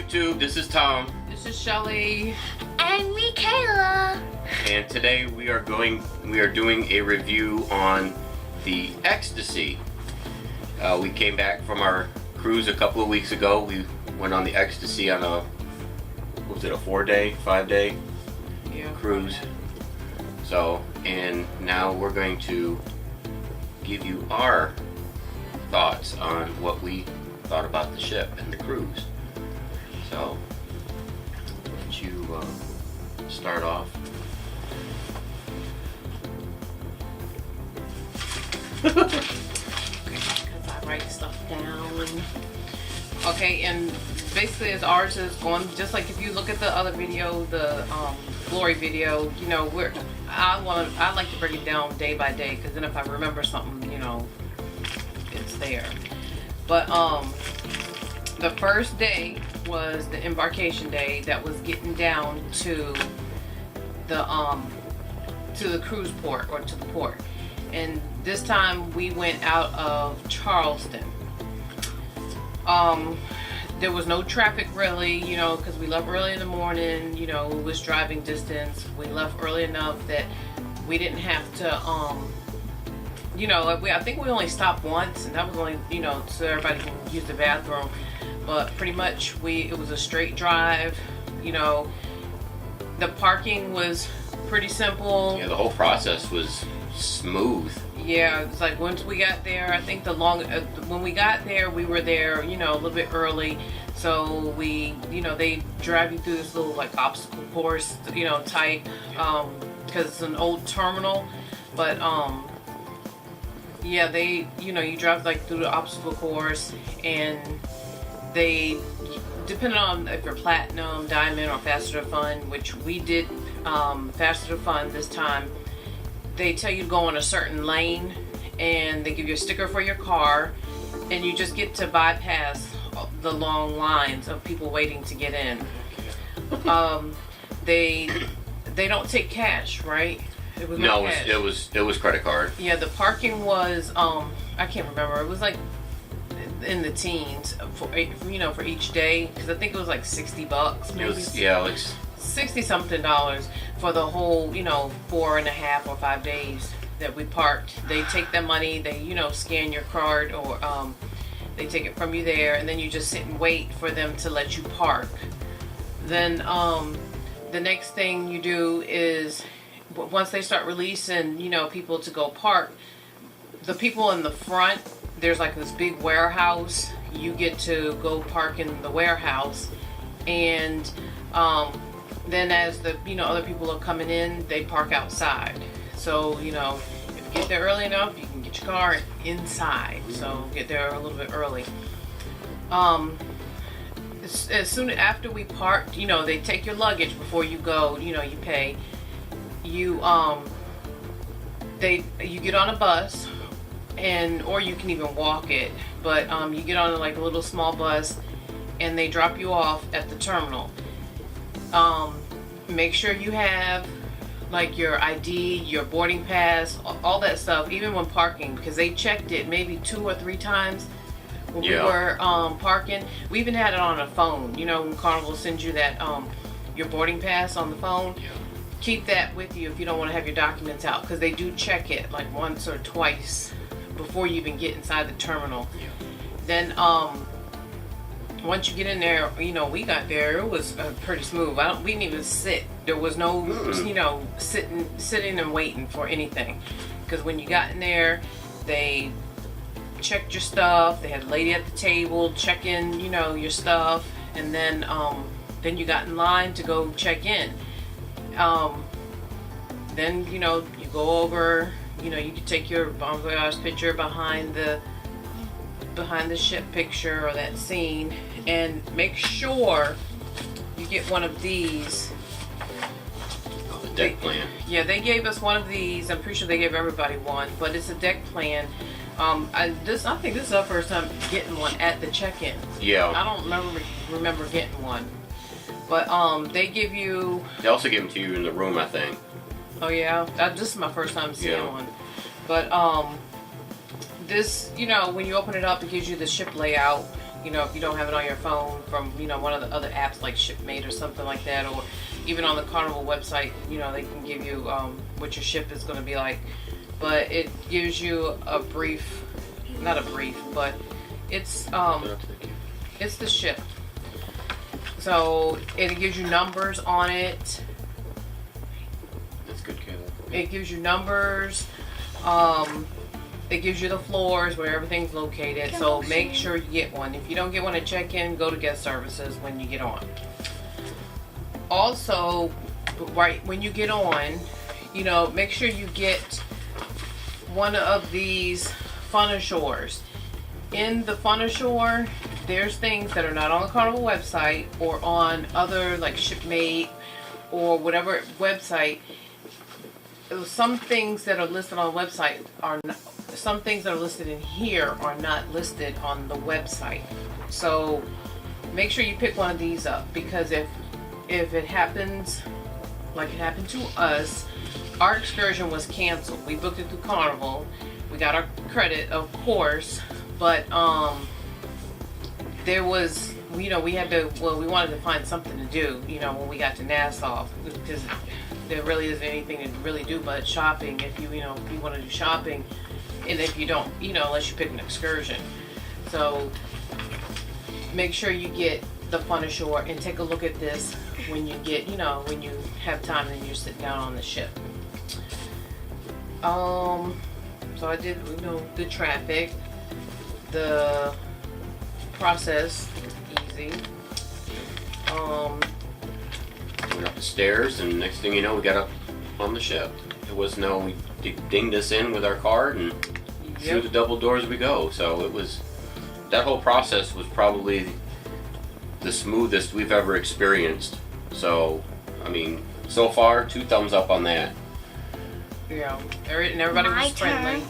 YouTube, this is Tom. This is Shelly. And Michaela. And today we are doing a review on the Ecstacy. We came back from our cruise a couple of weeks ago. We went on the Ecstacy on a 4-day, 5-day cruise. So, and now we're going to give you our thoughts on what we thought about the ship and the cruise. So, let you start off. Because I write stuff down. Okay, and basically as ours is going, just like if you look at the other video, the glory video, you know, I like to break it down day by day, because then if I remember something, you know, it's there. But the first day was the embarkation day. That was getting down to the cruise port, or to the port. And this time we went out of Charleston. There was no traffic really, you know, because we left early in the morning. You know, it was driving distance. We left early enough that we didn't have to, you know, I think we only stopped once, and that was only, you know, so everybody can use the bathroom. But pretty much it was a straight drive. You know, the parking was pretty simple. Yeah, the whole process was smooth. Yeah, it's like once we got there, I think when we got there, we were there, you know, a little bit early. So we, you know, they drive you through this little like obstacle course, you know, type, because it's an old terminal. But yeah, they, you know, you drive like through the obstacle course, and they, depending on if you're platinum, diamond, or faster to fun, which we did faster to fun this time. They tell you to go on a certain lane, and they give you a sticker for your car, and you just get to bypass the long lines of people waiting to get in. They don't take cash, right? It was credit card. Yeah, the parking was I can't remember. It was like in the teens for, you know, for each day, because I think it was like $60 maybe. It was, yeah, like $60 something for the whole, you know, 4.5 or 5 days that we parked. They take that money, they, you know, scan your card, or they take it from you there, and then you just sit and wait for them to let you park. Then the next thing you do is, once they start releasing, you know, people to go park, the people in the front, there's like this big warehouse. You get to go park in the warehouse, and then as the, you know, other people are coming in, they park outside. So, you know, if you get there early enough, you can get your car inside. So get there a little bit early. As soon after we parked, you know, they take your luggage before you go. You know, you pay. You get on a bus, or you can even walk it. But you get on like a little small bus, and they drop you off at the terminal. Make sure you have like your ID, your boarding pass, all that stuff, even when parking, because they checked it maybe 2 or 3 times when we were parking. We even had it on a phone. You know, when Carnival sends you that your boarding pass on the phone. Yeah. Keep that with you if you don't want to have your documents out, because they do check it like once or twice before you even get inside the terminal. Yeah. Then once you get in there, you know, we got there, it was pretty smooth. We didn't even sit. There was no, you know, sitting and waiting for anything. Because when you got in there, they checked your stuff. They had a lady at the table checking, you know, your stuff. And then you got in line to go check in. Then, you know, you go over, you know, you can take your bon voyage picture behind the ship picture, or that scene, and make sure you get one of these. Oh, the deck plan. Yeah, they gave us one of these. I'm pretty sure they gave everybody one, but it's a deck plan. I think this is our first time getting one at the check-in. Yeah. I don't remember getting one, but they give you. They also give them to you in the room, I think. Oh yeah, this is my first time seeing one, but this, you know, when you open it up, it gives you the ship layout. You know, if you don't have it on your phone from, you know, one of the other apps like Shipmate or something like that, or even on the Carnival website, you know, they can give you what your ship is going to be like. But it gives you a brief, not a brief, but it's the ship. So it gives you numbers on it. That's good, Kayla. It gives you numbers. It gives you the floors where everything's located. So make sure you get one. If you don't get one at check-in, go to guest services when you get on. Also, right when you get on, you know, make sure you get one of these fun ashores. In the fun ashore, there's things that are not on the Carnival website or on other like Shipmate or whatever website. Some things that are listed on the website are not, some things that are listed in here are not listed on the website. So make sure you pick one of these up, because if it happens like it happened to us, our excursion was canceled. We booked it through Carnival. We got our credit, of course, but there was, you know, we had to, well, we wanted to find something to do, you know, when we got to Nassau, because there really isn't anything to really do but shopping if you know, if you want to do shopping, and if you don't, you know, unless you pick an excursion. So make sure you get the fun ashore and take a look at this when you get, you know, when you have time and you're sitting down on the ship. So I did, you know, the traffic, the process, easy. Went up the stairs, and next thing you know, we got up on the ship. It was no, we dinged us in with our card, and through the double doors we go. So it was, that whole process was probably the smoothest we've ever experienced. So, I mean, so far, 2 thumbs up on that. Yeah, and everybody My was friendly. turn.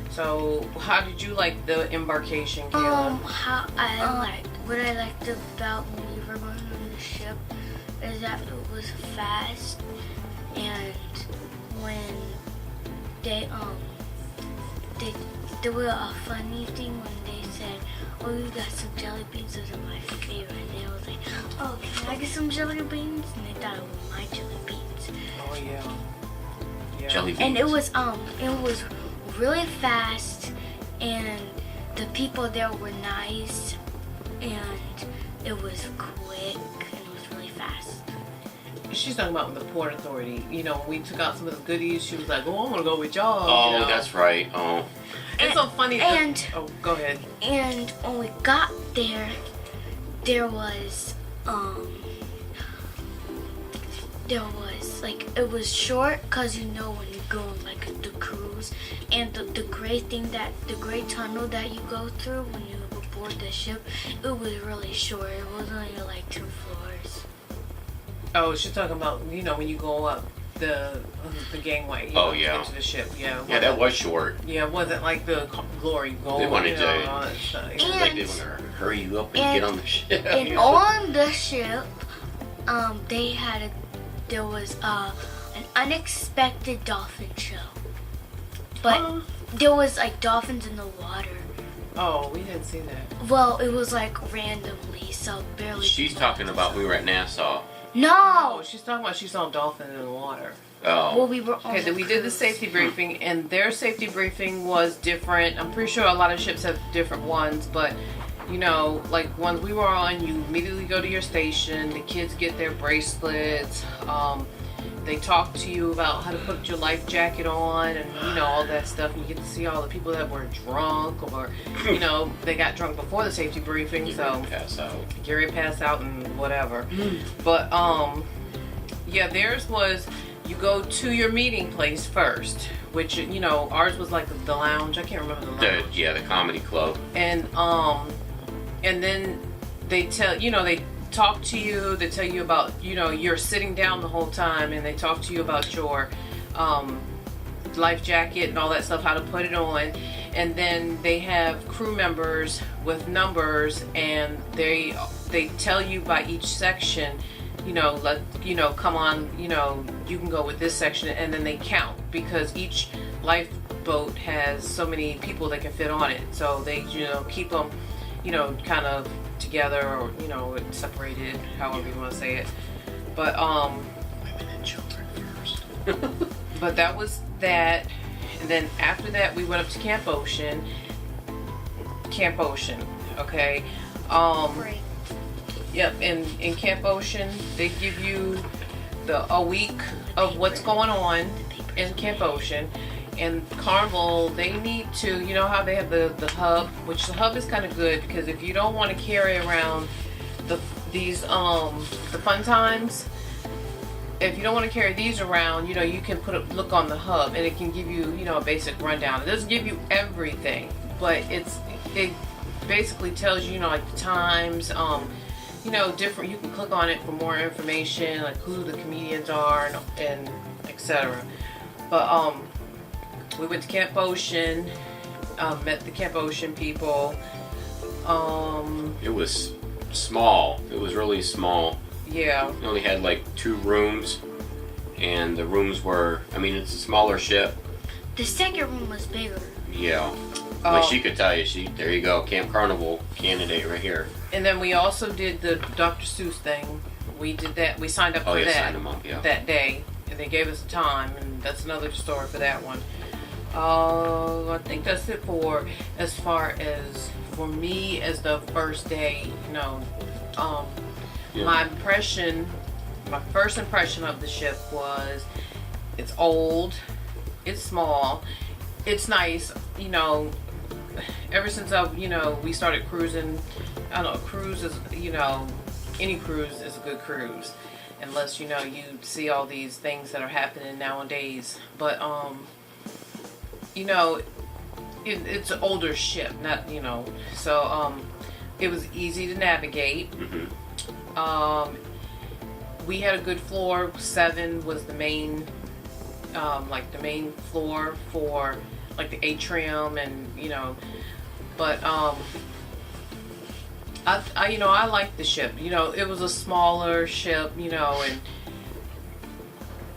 So, how did you like the embarkation, Kayla? What I liked about when we were going on the ship is that it was fast, and when they there was a funny thing when they said, "Oh, you got some jelly beans. Those are my favorite." And they was like, "Oh, can I get some jelly beans?" And they thought it was my jelly beans. Oh yeah. Yeah. Jelly beans. And it was really fast, and the people there were nice, and it was quick, and it was really fast. She's talking about the Port Authority. You know, when we took out some of the goodies, she was like, "Oh, I want to go with y'all." Oh, you know? that's right. Oh. It's so funny. Oh, go ahead. And when we got there, there was like, it was short, because you know when you go on like the cruise, and the great tunnel that you go through when you board the ship, it was really short. It was only like 2 floors. Oh, she's talking about, you know, when you go up the gangway. You know, to get to the ship. Yeah. Yeah, that was short. Yeah, it wasn't like the Glory Gold. They wanted you know, and all that stuff. It was like they want to hurry you up and get on the ship. And on the ship, there was an unexpected dolphin show. But there was like dolphins in the water. Oh, we didn't see that. Well, it was like randomly, so barely. She's talking about we were at Nassau. No! Oh, she's talking about she saw a dolphin in the water. Oh. Well, we were on Okay, then we did the safety briefing, and their safety briefing was different. I'm pretty sure a lot of ships have different ones, but you know, like ones we were on, you immediately go to your station. The kids get their bracelets. They talk to you about how to put your life jacket on, and you know, all that stuff. And you get to see all the people that were drunk, or you know, they got drunk before the safety briefing. So Pass out. Gary passed out and whatever. But yeah, theirs was, you go to your meeting place first, which, you know, ours was like the lounge. I can't remember the lounge. The comedy club. And then they tell, you know, they talk to you. They tell you about, you know, you're sitting down the whole time, and they talk to you about your life jacket and all that stuff, how to put it on. And then they have crew members with numbers, and they tell you by each section, you know, come on, you know, you can go with this section, and then they count, because each lifeboat has so many people that can fit on it. So they, you know, keep them kind of together, or separated, however you want to say it. But Women and children first. but that was that. And then after that, we went up to Camp Ocean. Okay. Great. Yep. In Camp Ocean, they give you a week of what's going on in Camp Ocean. And Carnival, they need to, how they have the hub, which the hub is kind of good, because if you don't want to carry around the fun times, if you don't want to carry these around, you can look on the hub, and it can give you, a basic rundown. It doesn't give you everything, but it basically tells you, like the times, different. You can click on it for more information, like who the comedians are and etc. But we went to Camp Ocean, met the Camp Ocean people. It was small. It was really small. Yeah. We only had like 2 rooms, and the rooms were, it's a smaller ship. The second room was bigger. Yeah. Like she could tell you, there you go, Camp Carnival candidate right here. And then we also did the Dr. Seuss thing. We did that. We signed up for that. Signed them up, yeah. That day. And they gave us a time, and that's another story for that one. I think that's it as far as for me as the first day, Yeah. My first impression of the ship was, it's old, it's small, it's nice, ever since we started cruising, I don't know, cruise is, any cruise is a good cruise, unless, you see all these things that are happening nowadays, but, it's an older ship, not, so, it was easy to navigate. Mm-hmm. We had a good floor. 7 was the main, the main floor for like the atrium, and but I liked the ship. It was a smaller ship, and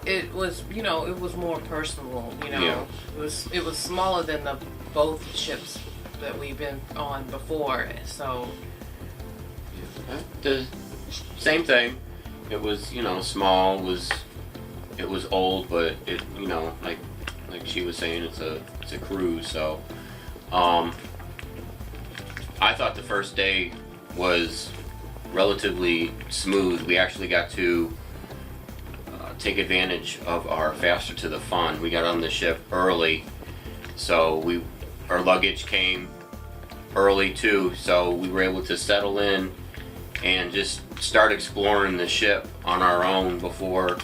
it was it was more personal. Yeah. It was smaller than both ships that we've been on before. So the same thing. It was small. It was old, but it like she was saying, it's a cruise. So I thought the first day was relatively smooth. We actually got to take advantage of our faster to the fun. We got on the ship early, so our luggage came early too, so we were able to settle in and just start exploring the ship on our own before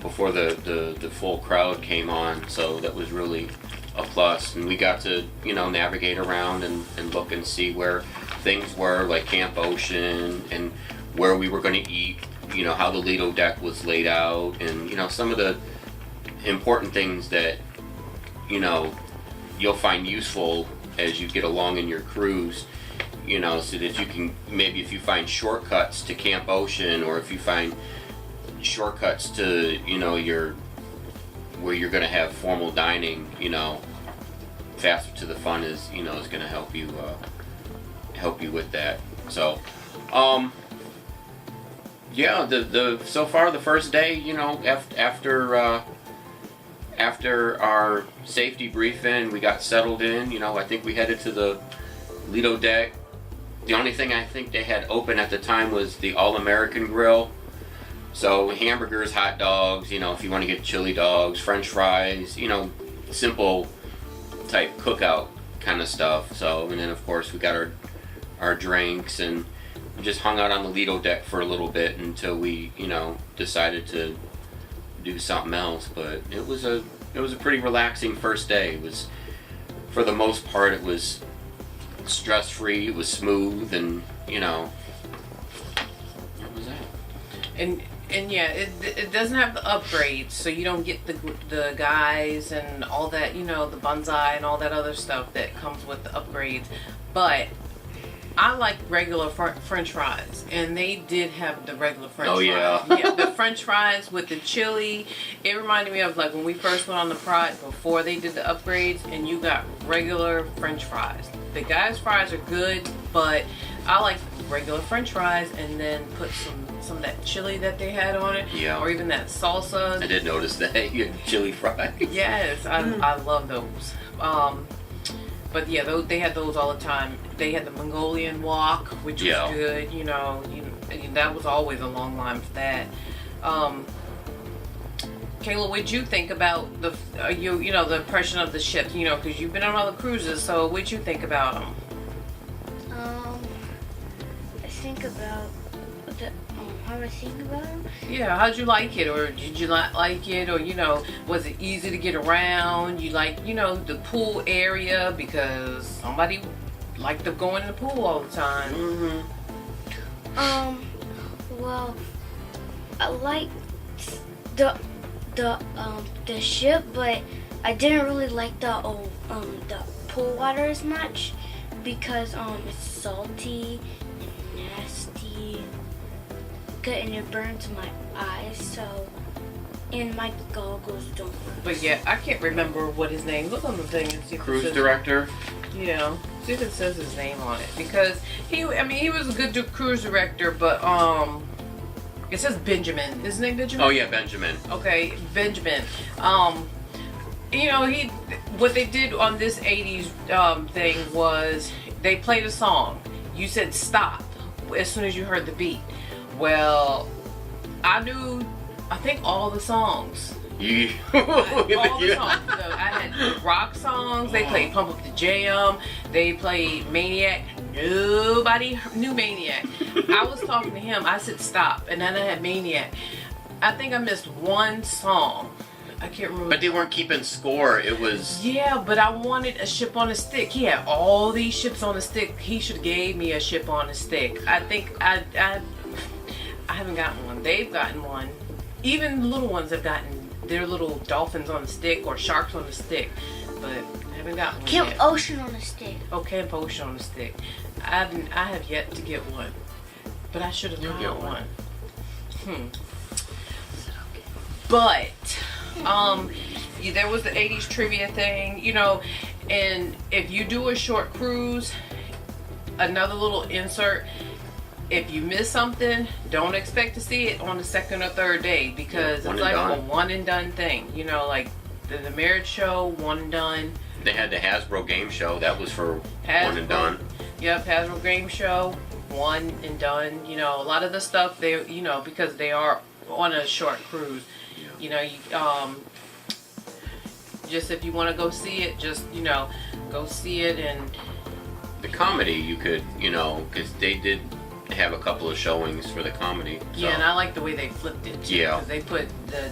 the full crowd came on. So that was really a plus, and we got to navigate around and look and see where things were, like Camp Ocean, and where we were going to eat, how the Lido deck was laid out, and some of the important things that you'll find useful as you get along in your cruise, so that you can, maybe if you find shortcuts to Camp Ocean, or if you find shortcuts to where you're going to have formal dining, faster to the fun is is going to help you with that. So yeah, the so far the first day, after our safety briefing, we got settled in. I think we headed to the Lido deck. The only thing I think they had open at the time was the All-American Grill. So hamburgers, hot dogs, if you want to get chili dogs, French fries, simple type cookout kind of stuff. So, and then of course we got our drinks, and we just hung out on the Lido deck for a little bit until we, decided to do something else. But it was a pretty relaxing first day. It was, for the most part, it was stress-free, it was smooth, and that was that. And yeah, it doesn't have the upgrades, so you don't get the guys and all that, the bonsai and all that other stuff that comes with the upgrades. But I like regular French fries, and they did have the regular French fries. yeah. Yeah, the French fries with the chili. It reminded me of like when we first went on the Pride before they did the upgrades, and you got regular French fries. The guys' fries are good, but I like regular French fries, and then put some of that chili that they had on it, Yeah. or even that salsa. I did notice that you had chili fries. Yes, I love those. But yeah, they had those all the time. They had the Mongolian wok, which was good. You know, that was always a long line for that. Kayla, what'd you think about the the impression of the ship? You know, because you've been on all the cruises, so what'd you think about them? I think about how I think about them. Yeah, how'd you like it, or did you not like it, or was it easy to get around? You like the pool area because somebody liked to go in the pool all the time. Mm-hmm. Well, I liked the ship, but I didn't really like the pool water as much because it's salty and nasty, and it burns my eyes. So, and my goggles don't work. But yeah, I can't remember what his name. Look on the thing and see if it Cruise says- director. Yeah, see if it says his name on it, because he was a good cruise director, but it says Benjamin. Isn't it Benjamin? Oh yeah, Benjamin. Okay, Benjamin. What they did on this 80s thing was they played a song. You said stop as soon as you heard the beat. Well, I think all the songs. You. All the songs. So I had rock songs. They played Pump Up the Jam. They played Maniac. Nobody knew Maniac. I was talking to him. I said stop, and then I had Maniac. I think I missed one song. I can't remember. But they weren't keeping score. It was. Yeah, but I wanted a ship on a stick. He had all these ships on a stick. He should have gave me a ship on a stick. I think I haven't gotten one. They've gotten one. Even the little ones have gotten their little dolphins on a stick or sharks on a stick, but I haven't gotten one Camp yet. Ocean on a stick. Oh, Camp Ocean on a stick. I have yet to get one, but I should have You'll got get one. But there was the 80s trivia thing, and if you do a short cruise, another little insert. If you miss something, don't expect to see it on the second or third day, because it's like a one and done thing. Like the marriage show, one and done. They had the Hasbro game show. That was for Hasbro. one and done. Yep, Hasbro game show, one and done. A lot of the stuff they, because they are on a short cruise. Just if you want to go see it, just go see it. And The comedy, you could, because they did have a couple of showings for the comedy. So. yeah, and I like the way they flipped it too. Yeah. 'Cause they put the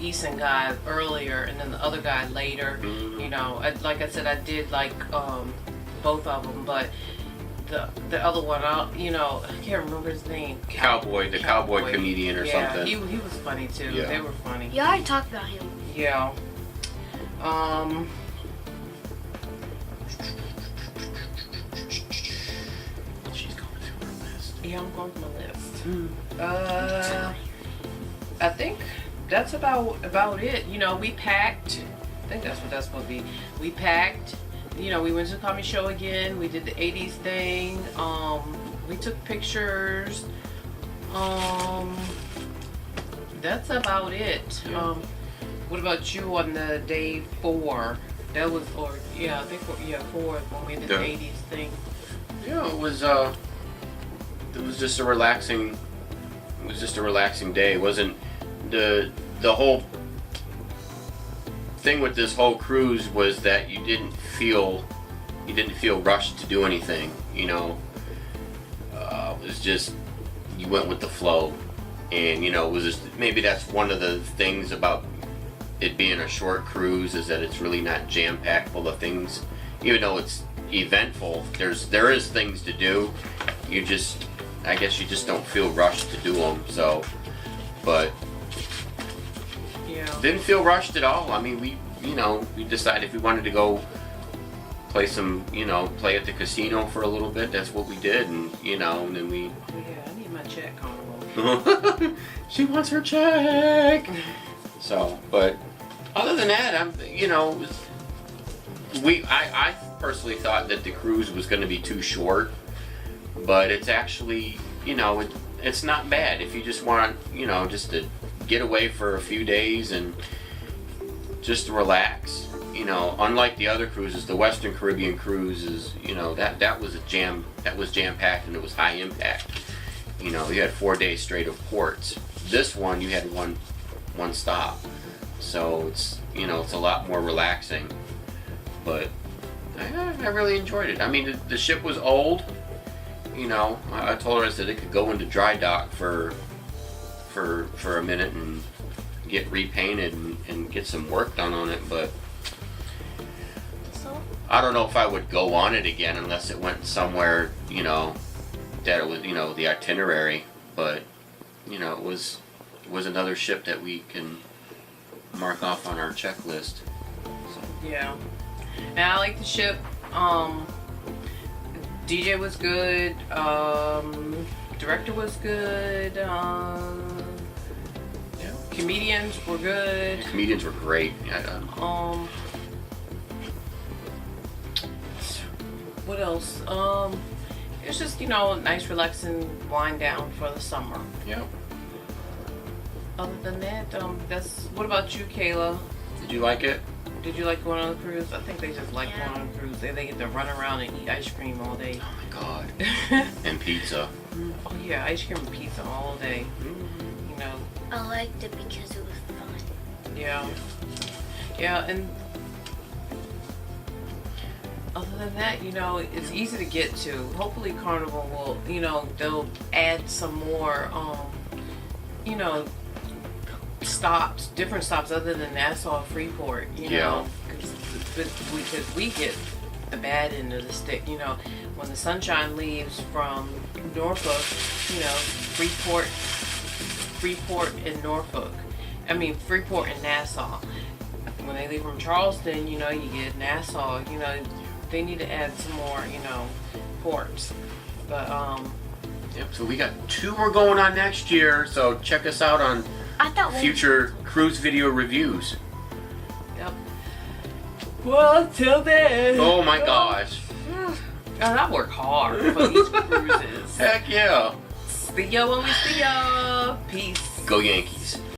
Eason guy earlier and then the other guy later. Mhm. Like I said, I did like both of them, but the other one, I can't remember his name. The cowboy comedian or something. He was funny too. Yeah. They were funny. Yeah, I talked about him. Yeah. She's going through her list. Yeah, I'm going through my list. I think that's about it. We packed. I think that's what that's supposed to be. We packed. We went to the comedy show again. We did the 80s thing. We took pictures. That's about it. Yeah. What about you on the day 4? That was, I think 4 when we did the 80s thing. Yeah, it was just a relaxing. It was just a relaxing day. It wasn't the whole thing with this whole cruise was that you didn't feel rushed to do anything. It was just you went with the flow, and it was just maybe that's one of the things about it being a short cruise is that it's really not jam packed full of things. Even though it's eventful, there is things to do. I guess you just don't feel rushed to do them. So, but Yeah. didn't feel rushed at all. I mean, we decided if we wanted to go play at the casino for a little bit. That's what we did, and and then we. Oh, yeah, I need my check, Carnival. She wants her check. So, but other than that, I personally thought that the cruise was going to be too short, but it's actually, it's not bad if you just want, just to get away for a few days and just relax. Unlike the other cruises, the Western Caribbean cruise is, that was jam packed and it was high impact. You had 4 days straight of ports. This one you had one stop, so it's it's a lot more relaxing. But I really enjoyed it. I mean, the ship was old. I told her, I said it could go into dry dock for a minute and get repainted and get some work done on it, but I don't know if I would go on it again unless it went somewhere, that it was, the itinerary. But, it was another ship that we can mark off on our checklist. So. Yeah. And I like the ship. DJ was good. Director was good. Comedians were good. The comedians were great. Yeah. What else? It's just a nice relaxing wind down for the summer. Yeah. Other than that, that's. What about you, Kayla? Did you like it? Did you like going on the cruise? I think they just like going on the cruise. They get to run around and eat ice cream all day. Oh my God. And pizza. Oh yeah, ice cream and pizza all day. I liked it because it was fun. Yeah. Yeah, and other than that, it's easy to get to. Hopefully Carnival will, they'll add some more, stops, different stops other than Nassau Freeport, Yeah. Because we get the bad end of the stick, when the Sunshine leaves from Norfolk, Freeport and Norfolk. Freeport and Nassau. When they leave from Charleston, you get Nassau, they need to add some more, ports. But, Yep, so we got 2 more going on next year, so check us out on future cruise video reviews. Yep. Well, till then. Oh my gosh. God, I work hard for these cruises. Heck yeah. See ya when we see ya. Peace. Go Yankees.